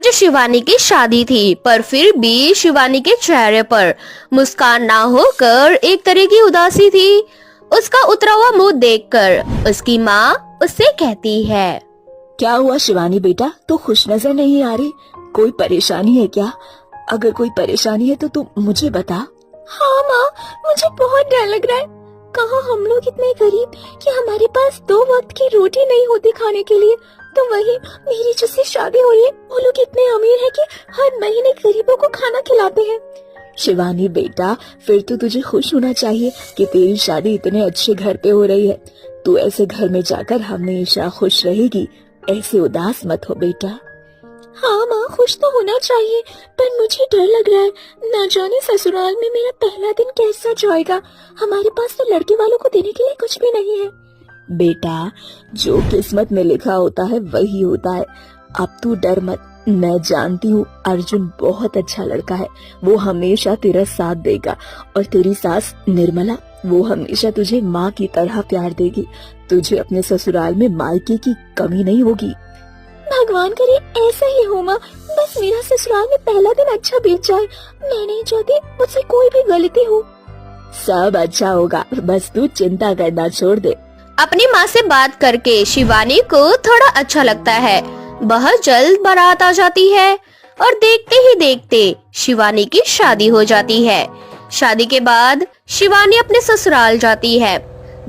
जो शिवानी की शादी थी, पर फिर भी शिवानी के चेहरे पर मुस्कान ना होकर एक तरह की उदासी थी। उसका उतरा हुआ मुंह देखकर उसकी माँ उससे कहती है, क्या हुआ शिवानी बेटा, तू खुश नजर नहीं आ रही? कोई परेशानी है क्या? अगर कोई परेशानी है तो तू मुझे बता। हाँ माँ, मुझे बहुत डर लग रहा है। कहाँ हम लोग इतने गरीब कि हमारे पास 2 वक्त की रोटी नहीं होती खाने के लिए, तो वही मेरी जिससे शादी हो रही है वो लोग इतने अमीर हैं कि हर महीने गरीबों को खाना खिलाते हैं। शिवानी बेटा, फिर तो तुझे खुश होना चाहिए कि तेरी शादी इतने अच्छे घर पे हो रही है। तू ऐसे घर में जाकर हमेशा खुश रहेगी, ऐसे उदास मत हो बेटा। हाँ माँ, खुश तो होना चाहिए, पर मुझे डर लग रहा है। न जाने ससुराल में मेरा पहला दिन कैसा जाएगा। हमारे पास तो लड़के वालों को देने के लिए कुछ भी नहीं है। बेटा, जो किस्मत में लिखा होता है वही होता है। अब तू डर मत, मैं जानती हूँ अर्जुन बहुत अच्छा लड़का है। वो हमेशा तेरा साथ देगा। और तेरी सास निर्मला, वो हमेशा तुझे माँ की तरह प्यार देगी। तुझे अपने ससुराल में मायके की कमी नहीं होगी। भगवान करे ऐसा ही हो माँ, बस मेरा ससुराल में पहला दिन अच्छा बीत जाए। मैं नहीं चाहती मुझसे कोई भी गलती हो। सब अच्छा होगा, बस तू चिंता करना छोड़ दे। अपनी माँ से बात करके शिवानी को थोड़ा अच्छा लगता है। बहुत जल्द बारात आ जाती है और देखते ही देखते शिवानी की शादी हो जाती है। शादी के बाद शिवानी अपने ससुराल जाती है,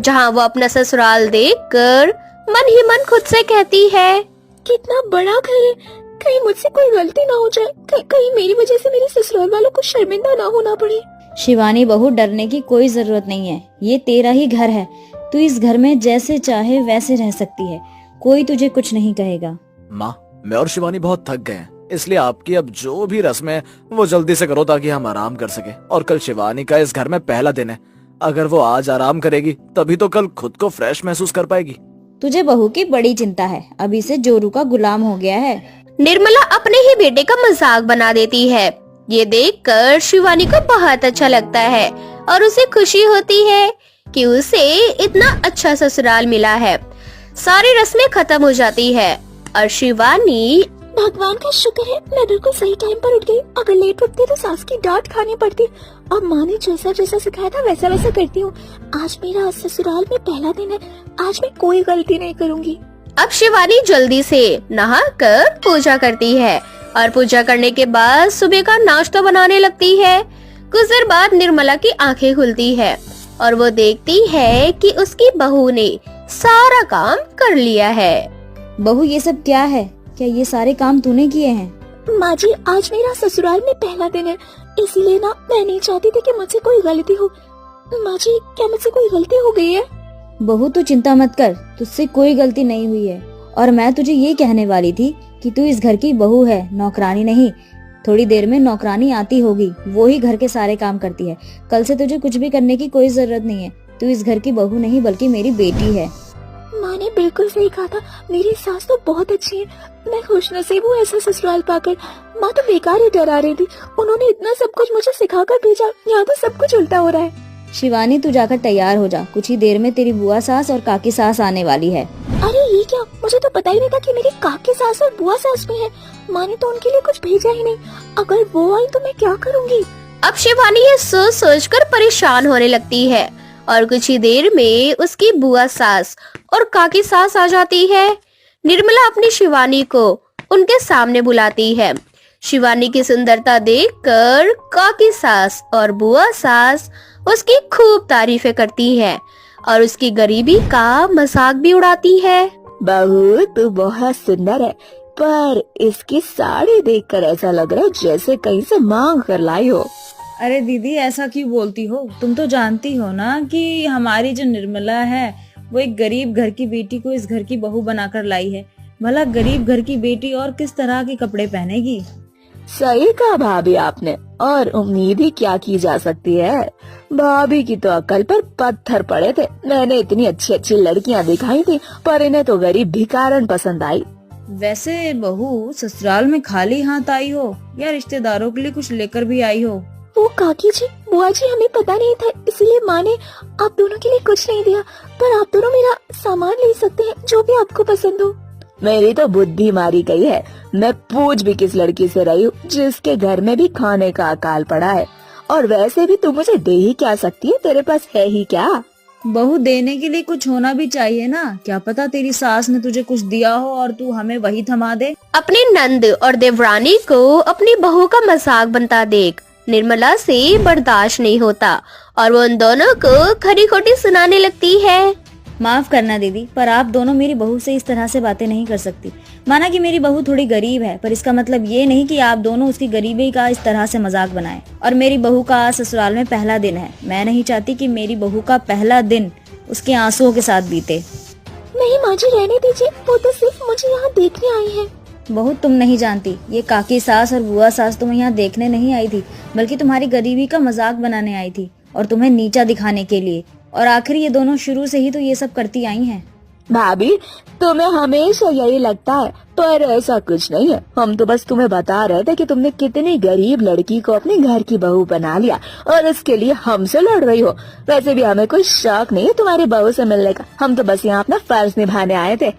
जहाँ वो अपना ससुराल देखकर मन ही मन खुद से कहती है, कितना बड़ा घर है, कहीं मुझसे कोई गलती ना हो जाए, कहीं मेरी वजह से मेरे ससुराल वालों को शर्मिंदा ना होना पड़े। शिवानी बहू, डरने की कोई जरूरत नहीं है। ये तेरा ही घर है। तू इस घर में जैसे चाहे वैसे रह सकती है। कोई तुझे कुछ नहीं कहेगा। माँ, मैं और शिवानी बहुत थक गए हैं, इसलिए आपकी अब जो भी रस्म है वो जल्दी से करो ताकि हम आराम कर सके। और कल शिवानी का इस घर में पहला दिन है। अगर वो आज आराम करेगी तभी तो कल खुद को फ्रेश महसूस कर पाएगी। तुझे बहू की बड़ी चिंता है, अभी से जोरू का गुलाम हो गया है। निर्मला अपने ही बेटे का मजाक बना देती है। ये देखकर शिवानी को बहुत अच्छा लगता है और उसे खुशी होती है कि उसे इतना अच्छा ससुराल मिला है। सारी रस्में खत्म हो जाती है और शिवानी, भगवान का शुक्र है मैं बिल्कुल सही टाइम पर उठ गई। अगर लेट उठती तो सास की डांट खानी पड़ती। और माँ ने जैसा जैसा सिखाया था वैसा वैसा करती हूँ। आज मेरा ससुराल में पहला दिन है, आज मैं कोई गलती नहीं करूँगी। अब शिवानी जल्दी से नहाकर पूजा करती है और पूजा करने के बाद सुबह का नाश्ता बनाने लगती है। कुछ देर बाद निर्मला की आंखें खुलती है और वो देखती है कि उसकी बहू ने सारा काम कर लिया है। बहू, ये सब क्या है? क्या ये सारे काम तूने किए हैं? माँ जी, आज मेरा ससुराल में पहला दिन है, इसलिए ना मैं नहीं चाहती थी कि मुझसे कोई गलती हो। माँ जी, क्या मुझसे कोई गलती हो गई है? बहू, तू चिंता मत कर, तुझसे कोई गलती नहीं हुई है। और मैं तुझे ये कहने वाली थी कि तू इस घर की बहू है, नौकरानी नहीं। थोड़ी देर में नौकरानी आती होगी, वो ही घर के सारे काम करती है। कल से तुझे कुछ भी करने की कोई जरूरत नहीं है। तू इस घर की बहू नहीं बल्कि मेरी बेटी है। माँ ने बिल्कुल सही कहा था, मेरी सास तो बहुत अच्छी है। मैं खुशनसीब हूँ ऐसा ससुराल पाकर। माँ तो बेकार ही डरा रही थी, उन्होंने इतना सब कुछ मुझे सिखाकर भेजा, यहाँ तो सब कुछ उल्टा हो रहा है। शिवानी, तू जाकर तैयार हो जा, कुछ ही देर में तेरी बुआ सास और काकी सास आने वाली है। अरे ये क्या, मुझे तो पता ही नहीं था कि मेरी काकी सास और बुआ सास भी है। माँ ने तो उनके लिए कुछ भेजा ही नहीं। अगर वो आई तो मैं क्या करूँगी? अब शिवानी ये सोच सोच कर परेशान होने लगती है और कुछ ही देर में उसकी बुआ सास और काकी सास आ जाती है। निर्मला अपनी शिवानी को उनके सामने बुलाती है। शिवानी की सुंदरता देखकर काकी सास और बुआ सास उसकी खूब तारीफें करती है और उसकी गरीबी का मजाक भी उड़ाती है। बहू, तू बहुत सुंदर है, पर इसकी साड़ी देखकर ऐसा लग रहा है जैसे कहीं से मांग कर लाई हो। अरे दीदी, ऐसा क्यों बोलती हो? तुम तो जानती हो ना कि हमारी जो निर्मला है वो एक गरीब घर की बेटी को इस घर की बहू बनाकर लाई है। भला गरीब घर की बेटी और किस तरह के कपड़े पहनेगी? सही कहा भाभी आपने, और उम्मीद ही क्या की जा सकती है। भाभी की तो अकल पर पत्थर पड़े थे। मैंने इतनी अच्छी अच्छी लड़कियां दिखाई थी, पर इन्हें तो गरीब भिखारन पसंद आई। वैसे बहू, ससुराल में खाली हाथ आई हो या रिश्तेदारों के लिए कुछ लेकर भी आई हो? वो काकी जी, बुआ जी, हमें पता नहीं था, इसलिए माँ ने आप दोनों के लिए कुछ नहीं दिया। पर आप दोनों मेरा सामान ले सकते हैं, जो भी आपको पसंद हो। मेरी तो बुद्धि मारी गई है। मैं पूछ भी किस लड़की से रही हूँ जिसके घर में भी खाने का अकाल पड़ा है। और वैसे भी तू मुझे दे ही क्या सकती है, तेरे पास है ही क्या। बहू देने के लिए कुछ होना भी चाहिए ना। क्या पता तेरी सास ने तुझे कुछ दिया हो और तू हमें वही थमा दे। अपनी नंद और देवरानी को अपनी बहू का मजाक बनता देख निर्मला से बर्दाश्त नहीं होता और वो उन दोनों को खरी खोटी सुनाने लगती है। माफ करना दीदी, पर आप दोनों मेरी बहू से इस तरह से बातें नहीं कर सकती। माना कि मेरी बहू थोड़ी गरीब है, पर इसका मतलब ये नहीं कि आप दोनों उसकी गरीबी का इस तरह से मजाक बनाएं। और मेरी बहू का आज ससुराल में पहला दिन है। मैं नहीं चाहती कि मेरी बहू का पहला दिन उसके आंसुओं के साथ बीते। नहीं माँ जी, रहने दीजिए, वो तो सिर्फ मुझे यहाँ देखने आई है। बहू, तुम नहीं जानती, ये काकी सास और बुआ सास तुम्हें यहाँ देखने नहीं आई थी, बल्कि तुम्हारी गरीबी का मजाक बनाने आई थी और तुम्हें नीचा दिखाने के लिए। और आखिर ये दोनों शुरू से ही तो ये सब करती आई हैं। भाभी, तुम्हें हमेशा यही लगता है, पर ऐसा कुछ नहीं है। हम तो बस तुम्हें बता रहे थे कि तुमने कितनी गरीब लड़की को अपने घर की बहू बना लिया और इसके लिए हमसे लड़ रही हो। वैसे भी हमें कोई शौक नहीं है तुम्हारी बहू से मिलने का। हम तो बस यहाँ अपना फर्ज निभाने आए थे।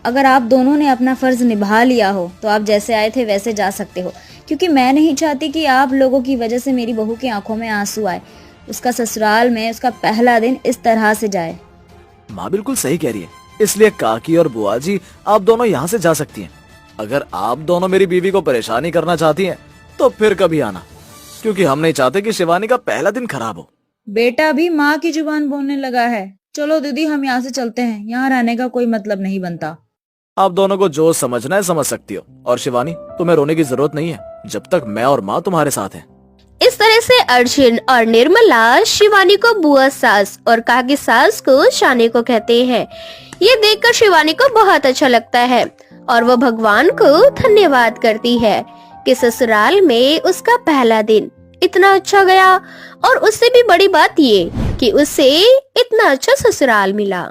अगर आप दोनों ने अपना फर्ज निभा लिया हो तो आप जैसे आए थे वैसे जा सकते हो, क्योंकि मैं नहीं चाहती कि आप लोगों की वजह से मेरी बहू की आंखों में आंसू आए। उसका ससुराल में उसका पहला दिन इस तरह से जाए। माँ बिल्कुल सही कह रही है, इसलिए काकी और बुआ जी आप दोनों यहाँ से जा सकती हैं। अगर आप दोनों मेरी बीवी को परेशानी करना चाहती हैं तो फिर कभी आना, क्योंकि हम नहीं चाहते कि शिवानी का पहला दिन खराब हो। बेटा भी माँ की जुबान बोलने लगा है। चलो दीदी, हम यहाँ से चलते हैं। यहाँ रहने का कोई मतलब नहीं बनता। आप दोनों को जो समझना है समझ सकती हो। और शिवानी, तुम्हें रोने की जरूरत नहीं है जब तक मैं और माँ तुम्हारे साथ हैं। इस तरह से अर्जुन और निर्मला शिवानी को बुआ सास और काकी सास को शाने को कहते हैं। ये देखकर शिवानी को बहुत अच्छा लगता है और वो भगवान को धन्यवाद करती है कि ससुराल में उसका पहला दिन इतना अच्छा गया और उससे भी बड़ी बात ये कि उसे इतना अच्छा ससुराल मिला।